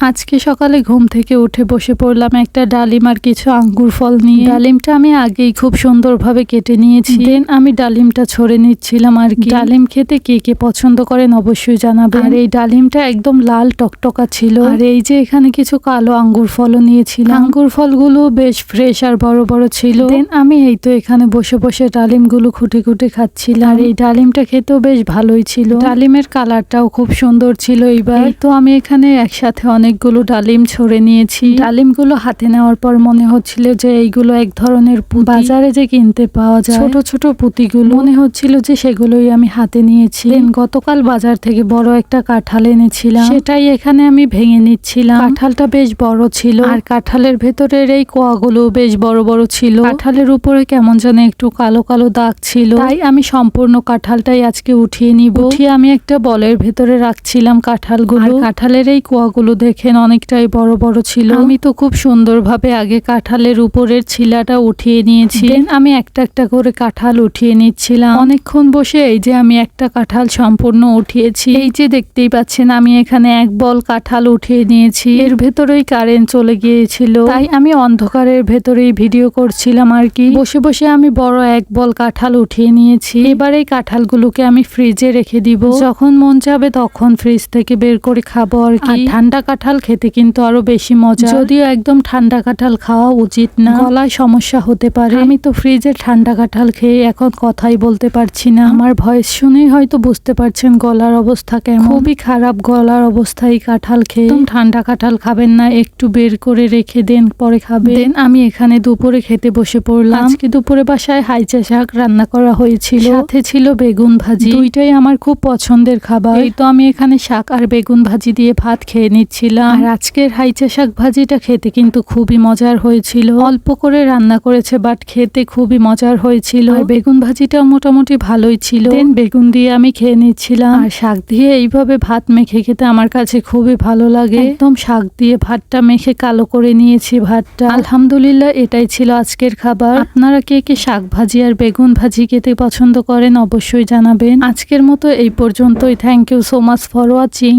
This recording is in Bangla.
আজকে সকালে ঘুম থেকে উঠে বসে পড়লাম একটা ডালিম আর কিছু আঙ্গুর ফল নিয়ে। ডালিমটা আমি আগেই খুব সুন্দরভাবে কেটে নিয়েছি। দেন আমি ডালিমটা ছড়ে নিচ্ছিলাম আর কি। ডালিম খেতে কে কে পছন্দ করেন অবশ্যই জানাবেন। আর এই ডালিমটা একদম লাল টকটকা ছিল। আর এই যে এখানে কিছু কালো আঙ্গুর ফলও নিয়েছিলাম। আঙ্গুর ফলগুলো বেশ ফ্রেশ আর বড় বড় ছিল। দেন আমি এই তো এখানে বসে বসে ডালিমগুলো খুঁটে খুঁটে খাচ্ছিলাম। আর এই ডালিমটা খেতেও বেশ ভালোই ছিল। ডালিমের কালারটাও খুব সুন্দর ছিল। এইবার তো আমি এখানে একসাথে অনেকগুলো ডালিম ছড়ে নিয়েছি। ডালিমগুলো হাতে নেওয়ার পর মনে হচ্ছিল যে এইগুলো এক ধরনের বাজারে যে কিনতে পাওয়া যায় ছোট ছোট পুঁতিগুলো, মনে হচ্ছিল যে সেগুলোই আমি হাতে নিয়েছি। গতকাল বাজার থেকে বড় একটা কাঁঠাল এনেছিলাম, সেটাই এখানে আমি ভেঙে নিচ্ছিলাম। কাঁঠালটা বেশ বড় ছিল আর কাঁঠালের ভেতরের এই কোয়াগুলো বেশ বড় বড় ছিল। কাঁঠালের উপরে কেমন যেন একটু কালো কালো দাগ ছিল, তাই আমি সম্পূর্ণ কাঁঠালটাই আজকে উঠিয়ে নিব। উঠিয়ে আমি একটা বলের ভেতরে রাখছিলাম কাঁঠালগুলো। কাঁঠালের এই কোয়াগুলো দেখেন অনেকটাই বড় বড় ছিল। আমি তো খুব সুন্দরভাবে আগে কাঁঠালের উপরের ছিলাটা উঠিয়ে নিয়েছি। আমি একটা একটা করে কাঁঠাল উঠিয়ে নিচ্ছিলাম। অনেকক্ষণ বসে এই যে আমি একটা কাঁঠাল সম্পূর্ণ উঠিয়েছি। এই যে দেখতেই পাচ্ছেন আমি এখানে এক বল কাঁঠাল উঠিয়ে নিয়েছি। এর ভেতরেই কারেন্ট চলে গিয়েছিল, তাই আমি অন্ধকারের ভেতরেই ভিডিও করছিলাম আর কি। বসে বসে আমি বড় এক বল কাঁঠাল উঠিয়ে নিয়েছি। এবার এই কাঁঠালগুলোকে আমি ফ্রিজে রেখে দিব, যখন মন চাবে তখন ফ্রিজ থেকে বের করে খাবো আর কি। ঠান্ডা কাঁঠাল খেতে কিন্তু আরো বেশি মজা, যদিও একদম ঠান্ডা কাঁঠাল খাওয়া উচিত না, গলায় সমস্যা হতে পারে। আমি তো ফ্রিজের ঠান্ডা কাঁঠাল খেয়ে এখন কথাই বলতে পারছি না। আমার ভয়েস শুনেই হয়তো বুঝতে পারছেন গলার অবস্থা কেমন। খুবই খারাপ গলার অবস্থায় কাঁঠাল খেয়ে। ঠান্ডা কাঁঠাল খাবেন না, একটু বের করে রেখে দেন, পরে খাবেন। আমি এখানে দুপুরে খেতে বসে পড়লাম। আজকে দুপুরে বাসায় হাইচা শাক রান্না করা হয়েছিল, সাথে ছিল বেগুন ভাজি। দুইটাই আমার খুব পছন্দের খাবার। এই তো আমি এখানে শাক আর বেগুন ভাজি দিয়ে ভাত খেয়ে নিচ্ছিলাম। আর আজকের হাইচা শাক ভাজিটা খেতে কিন্তু খুবই মজার হয়েছিল। অল্প করে রান্না করেছে বাট খেতে খুবই মজার হয়েছিল। আর বেগুন ভাজিটাও মোটামুটি ভালোই ছিল। দেন বেগুন দিয়ে আমি খেয়ে নিচ্ছিলাম। আর শাক দিয়ে এইভাবে ভাত মেখে খেতে আমার কাছে খুবই ভালো লাগে। একদম শাক দিয়ে ভাতটা মেখে কালো করে নিয়েছি ভাতটা। আলহামদুলিল্লাহ, এটাই ছিল আজকের খাবার। আপনারা কে কে শাক ভাজি আর বেগুন ভাজি খেতে পছন্দ করেন অবশ্যই জানাবেন। আজকের মতো এই পর্যন্তই। Thank you so much for watching.